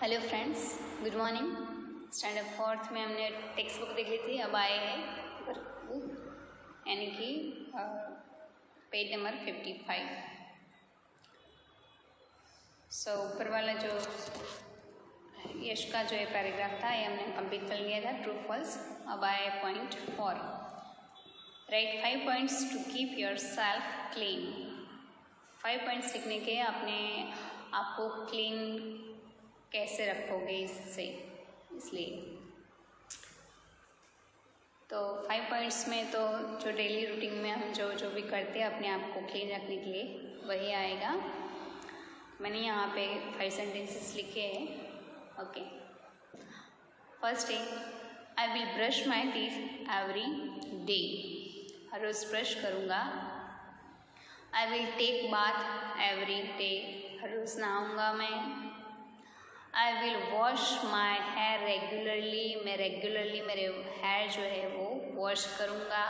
Hello friends, good morning. Standard fourth में हमने text book देख ली थी, अब आए हैं बुक यानी कि पेज नंबर 55। ऊपर वाला जो यश का जो ये पैराग्राफ था ये हमने कंप्लीट कर लिया था, ट्रू फॉल्स। अब आए point 4, write 5 points to keep yourself clean. 5 points लिखने के अपने आप को क्लीन कैसे रखोगे इसलिए तो 5 पॉइंट्स में तो जो डेली रूटीन में हम जो भी करते हैं अपने आप को क्लीन रखने के लिए वही आएगा। मैंने यहाँ पे 5 सेंटेंसेस लिखे हैं। ओके, फर्स्ट है I will brush my teeth every day. हर रोज़ ब्रश करूँगा। I will take bath every day. हर रोज़ नहाऊँगा मैं। I will wash my hair regularly. मैं रेगुलरली मेरे हेयर जो है वो वॉश करूँगा।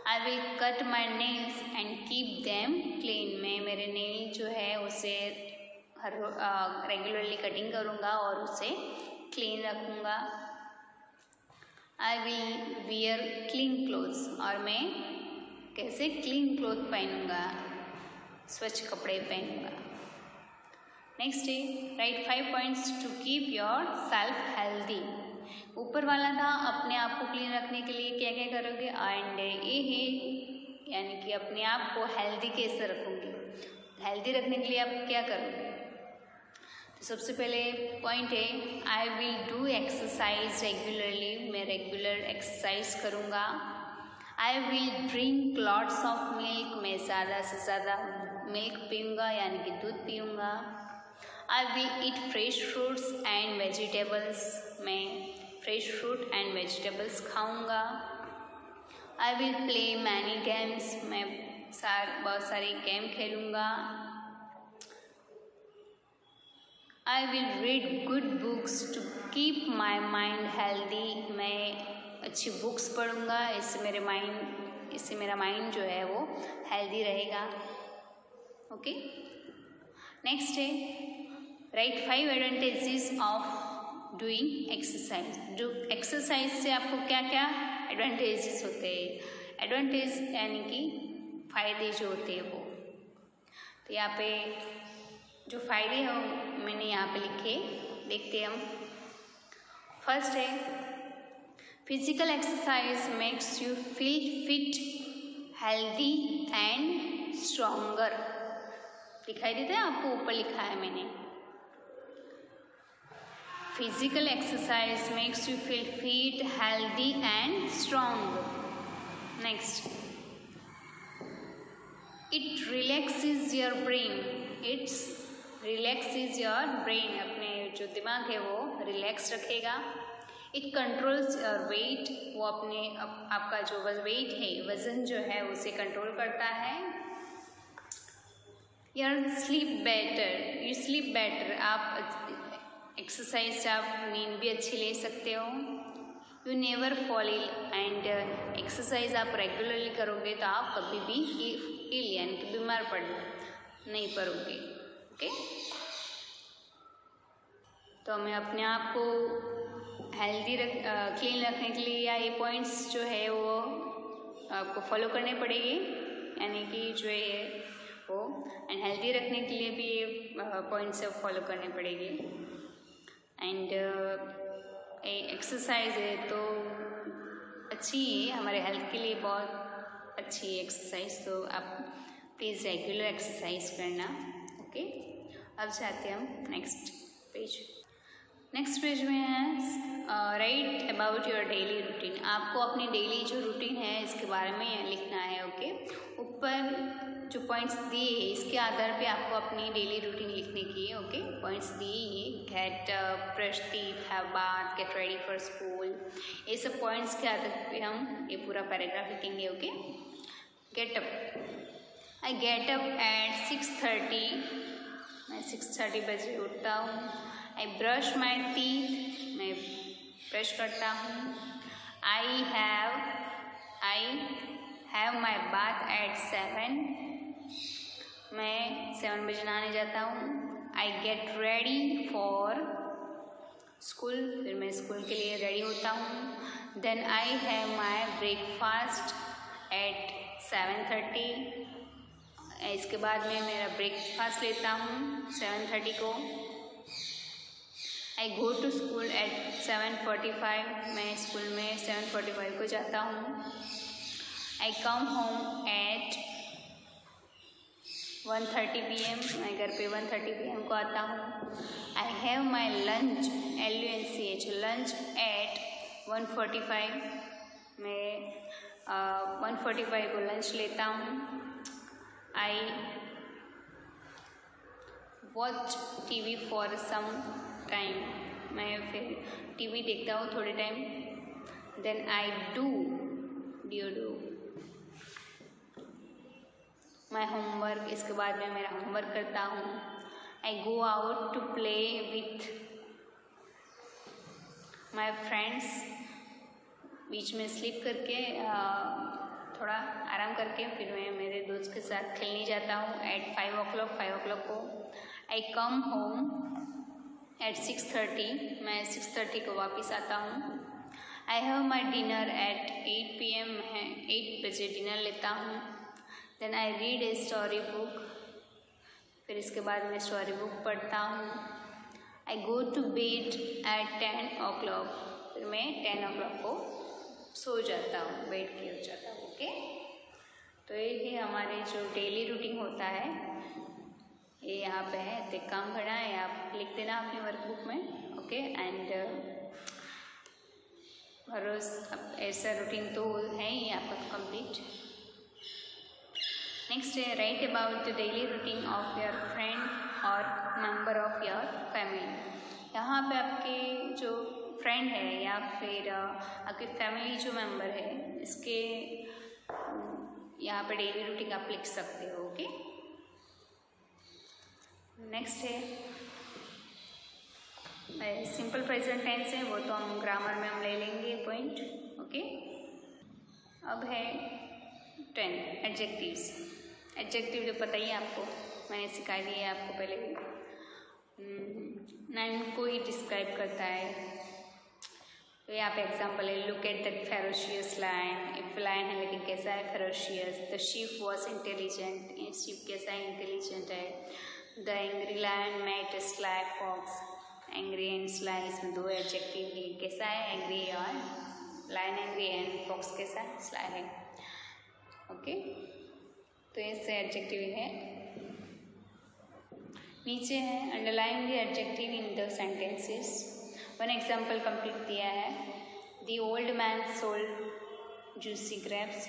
I will cut my nails and keep them clean. मैं मेरे नेल जो है उसे हर रेगुलरली कटिंग करूँगा और उसे क्लीन रखूँगा। I will wear clean clothes. और मैं कैसे क्लीन क्लोथ पहनूँगा, स्वच्छ कपड़े पहनूँगा। नेक्स्ट है write 5 points to keep yourself healthy. ऊपर वाला था अपने आप को क्लीन रखने के लिए क्या क्या करोगे, एंड ये है यानी कि अपने आप को हेल्दी कैसे रखोगे, हेल्दी रखने के लिए आप क्या करोगे। तो सबसे पहले पॉइंट है I will do exercise regularly. मैं रेगुलर एक्सरसाइज करूँगा। I will drink lots of milk. मैं ज़्यादा से ज़्यादा मिल्क पीऊँगा यानी कि दूध पीऊँगा। I will eat fresh fruits and vegetables. मैं फ्रेश फ्रूट एंड वेजिटेबल्स खाऊँगा। I will play many games. मैं बहुत सारी गेम खेलूँगा। I will read good books to keep my mind healthy. मैं अच्छी बुक्स पढ़ूँगा, इससे मेरा माइंड जो है वो हेल्दी रहेगा। ओके, नेक्स्ट है write 5 advantages of doing exercise. जो एक्सरसाइज से आपको क्या क्या एडवांटेजेस होते हैं, एडवांटेज यानी कि फ़ायदे जो होते हैं वो। तो यहाँ पे जो फ़ायदे हैं मैंने यहाँ पे लिखे, देखते हैं हम। फर्स्ट है physical exercise makes you feel fit, healthy and stronger. दिखाई देता है आपको, ऊपर लिखा है मैंने। Physical exercise makes you feel fit, healthy and strong. Next, it relaxes your brain. It's relaxes your brain. अपने जो दिमाग है वो रिलैक्स रखेगा। It controls your weight. वो अपने आपका जो वेट है, वज़न जो है उसे कंट्रोल करता है। Your sleep better. You sleep better. आप एक्सरसाइज से आप नींद भी अच्छी ले सकते हो। You never fall ill. And exercise आप रेगुलरली करोगे तो आप कभी भी इल यानी कि बीमार नहीं पड़ोगे। ओके, तो हमें अपने आप को हेल्दी क्लीन रखने के लिए ये पॉइंट्स जो है वो आपको फॉलो करने पड़ेंगे, यानी कि जो है वो एंड हेल्दी रखने के लिए भी ये पॉइंट्स फॉलो करने पड़ेंगे। एंड एक्सरसाइज है तो अच्छी है, हमारे हेल्थ के लिए बहुत अच्छी है एक्सरसाइज। तो आप प्लीज़ रेगुलर एक्सरसाइज करना। ओके, अब जाते हैं हम नेक्स्ट पेज। नेक्स्ट पेज में है right about your daily routine. आपको अपनी डेली जो रूटीन है इसके बारे में लिखना है। ओके, ऊपर जो पॉइंट्स दिए हैं इसके आधार पे आपको अपनी डेली रूटीन लिखने की है। ओके, पॉइंट्स दिए ये get up, brush teeth, have bath, gate ready for school. ये सब पॉइंट्स के आधार पे हम ये पूरा पैराग्राफ लिखेंगे। Okay, get up. I get up at 6:30। मैं 6:30 बजे उठता हूँ। I brush my teeth. मैं ब्रश करता हूँ। I have my bath at 7। मैं 7 बजे नहाने जाता हूँ। I get ready for school, फिर मैं स्कूल के लिए रेडी होता हूँ। Then I have my breakfast at 7:30, इसके बाद में मेरा ब्रेकफास्ट लेता हूँ 7:30 को। आई गो टू स्कूल एट 7:45, मैं स्कूल में 7:45 को जाता हूँ। आई कम होम एट 1:30 PM, मैं घर पे 1:30 PM को आता हूँ। I have my lunch LUNCH lunch at 1:45, मैं 1:45 को लंच लेता हूँ। I watch TV for some time, मैं फिर TV देखता हूँ थोड़े time. Then I do my homework, इसके बाद में मेरा होमवर्क करता हूँ। I go out to play with my friends, बीच में स्लीप करके थोड़ा आराम करके फिर मैं मेरे दोस्त के साथ खेलने जाता हूँ एट 5 o'clock को। आई कम होम एट 6:30, मैं 6:30 को वापस आता हूँ। I have my dinner at 8 PM, मैं 8 बजे डिनर लेता हूँ। Then I read a story book, फिर इसके बाद मैं स्टोरी बुक पढ़ता हूँ। I go to bed at 10 o'clock, फिर मैं 10 o'clock को सो जाता हूँ, बेड के हो जाता हूँ। ओके, तो ये हमारे जो डेली रूटीन होता है ये यहाँ पे है। तो एक काम करना है, आप लिख देना अपनी वर्कबुक में। ओके, एंड हर रोज़ ऐसा रूटीन तो है ही आपका कंप्लीट। नेक्स्ट है right about the daily routine of your friend और मेंबर ऑफ योर फैमिली। यहाँ पे आपके जो फ्रेंड है या फिर आपकी फैमिली जो मेंबर है, इसके यहाँ पे डेली रूटीन आप लिख सकते हो। ओके, नेक्स्ट है सिंपल प्रेजेंट टेंस है, वो तो हम ग्रामर में हम ले लेंगे पॉइंट। ओके, अब है 10 एडजेक्टिव्स। एडजेक्टिव जो पता ही है आपको, मैंने सिखा दिया है आपको पहले भी। नाउन को ही डिस्क्राइब करता है। तो यहाँ पे एग्जाम्पल है, look at that ferocious lion. एक लायन है लेकिन कैसा है, ferocious. The sheep was intelligent, sheep कैसा है, इंटेलिजेंट है। The angry lion met a sly fox, angry and sly, इसमें दो एडजेक्टिव है। कैसा है, एंग्री और लायन एंग्री एंड फॉक्स कैसा है, स्लाई है। ओके, तो ऐसे एडजेक्टिव है। नीचे है underline the adjective in the sentences. One example complete दिया है, the old man sold juicy grapes.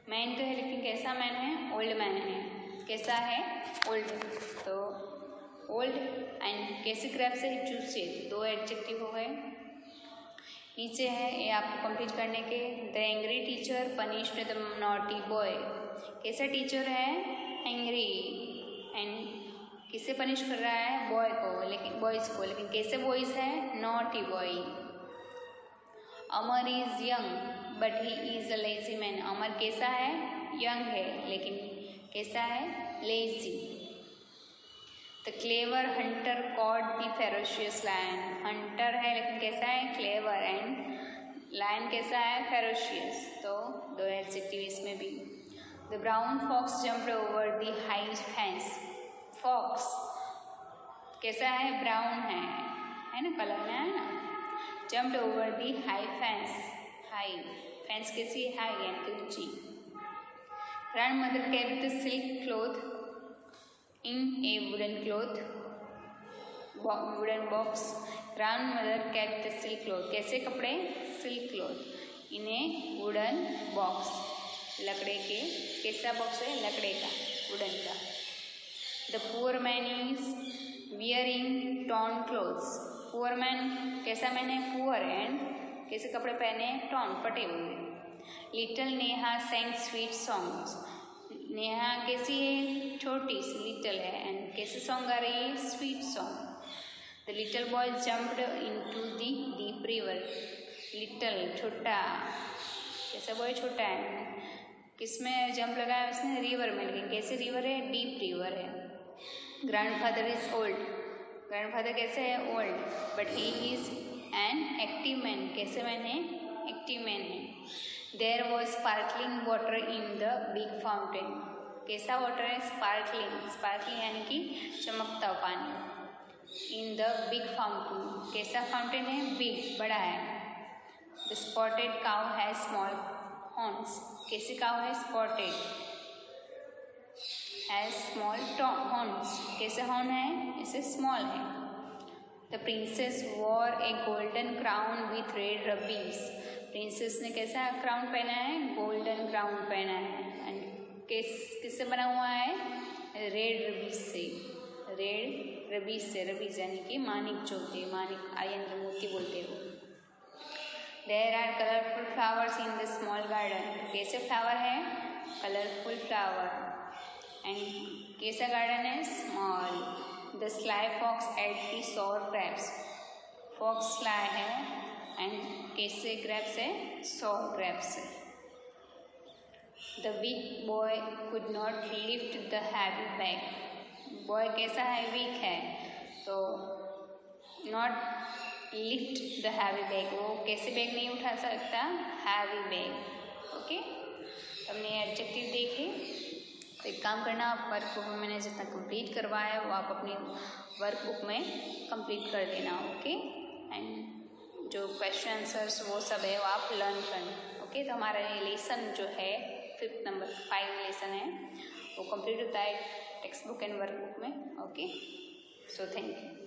Man तो है लेकिन कैसा मैन है, ओल्ड मैन है। कैसा है, ओल्ड। तो ओल्ड एंड कैसे ग्रेप्स है, जूसी, दो एडजेक्टिव हो गए। नीचे है ये आपको कंप्लीट करने के, the angry teacher punished the naughty boy. कैसा टीचर है, एंग्री, एंड किसे पनिश कर रहा है, बॉय को, लेकिन बॉयज़ को, लेकिन कैसे बॉयज़ है, naughty boy. Amar is young but he is a lazy man. Amar कैसा है, यंग है लेकिन कैसा है, lazy. The clever hunter caught the ferocious lion. Hunter है लेकिन कैसा है, क्लेवर, एंड लायन कैसा है, फेरोशियस। तो दो एडजेक्टिव इसमें भी। The brown fox jumped over the high fence. Fox कैसा है, ब्राउन है ना, कलर में है ना। Jumped over the high fence, high fence कैसी है, हाई यानी कि ऊंची। Grandmother kept the silk cloth in a wooden cloth, wooden box. Grandmother kept the silk cloth, कैसे कपड़े, silk cloth, in a wooden box, लकड़े के, कैसा बॉक्स है, लकड़े का, वुडन का। The poor man is wearing torn clothes. Poor man कैसा मैन है, पुअर, एंड कैसे कपड़े पहने, टॉर्न, फटे हुए। Little Neha sang sweet songs. Neha कैसी है, छोटी सी, लिटिल है, एंड कैसे सॉन्ग गा रही है, sweet song. The little boy jumped into the deep river. Little छोटा, कैसा बॉय छोटा है, किसमें जंप लगाया उसने, रिवर में, लेकिन कैसे रिवर है, डीप रिवर है। ग्रैंडफादर इज ओल्ड, ग्रैंडफादर कैसे है? Old, but he is an active man, कैसे मैन है? एक्टिव मैन है। There was sparkling water in the big fountain, कैसा वाटर है? स्पार्कलिंग, स्पार्कलिंग यानी कि चमकता पानी। इन द बिग फाउंटेन, कैसा फाउंटेन है? बिग, बड़ा है। The spotted cow has small horns, कैसे काउ है? स्पॉटेड, हैज स्मॉल हॉर्न्स, कैसे हॉर्न है? इसे स्मॉल है। The princess wore a golden crown with red rubies, princess ने कैसा क्राउन पहना है? गोल्डन क्राउन पहना है। एंड किससे बना हुआ है? रेड रबीज से, रेड रबीज से, रबीज यानी कि मानिक जो होते, मानिक आयन की मोती बोलते हैं वो। There are colourful flowers in the small garden, कैसे फ्लावर है? Colourful flower. एंड कैसा गार्डन है? Small. The sly fox ate the sour crabs, fox sly है एंड कैसे क्रैब्स है? सॉर क्रैब्स है। The weak boy could not lift the heavy bag, boy कैसा है? वीक है, तो not lift the heavy bag, वो कैसे बैग नहीं उठा सकता? Heavy bag. ओके, हमने एडजेक्टिव देखे। तो एक काम करना, आप वर्कबुक में मैंने जितना कंप्लीट करवाया है वो आप अपनी वर्कबुक में कंप्लीट कर देना। ओके, एंड जो क्वेश्चन आंसर्स वो सब है वो आप लर्न करना। ओके, तो हमारा ये लेसन जो है 5th नंबर 5 लेसन है वो कंप्लीट होता है टेक्स्ट बुक एंड वर्कबुक में। Okay, so thank you.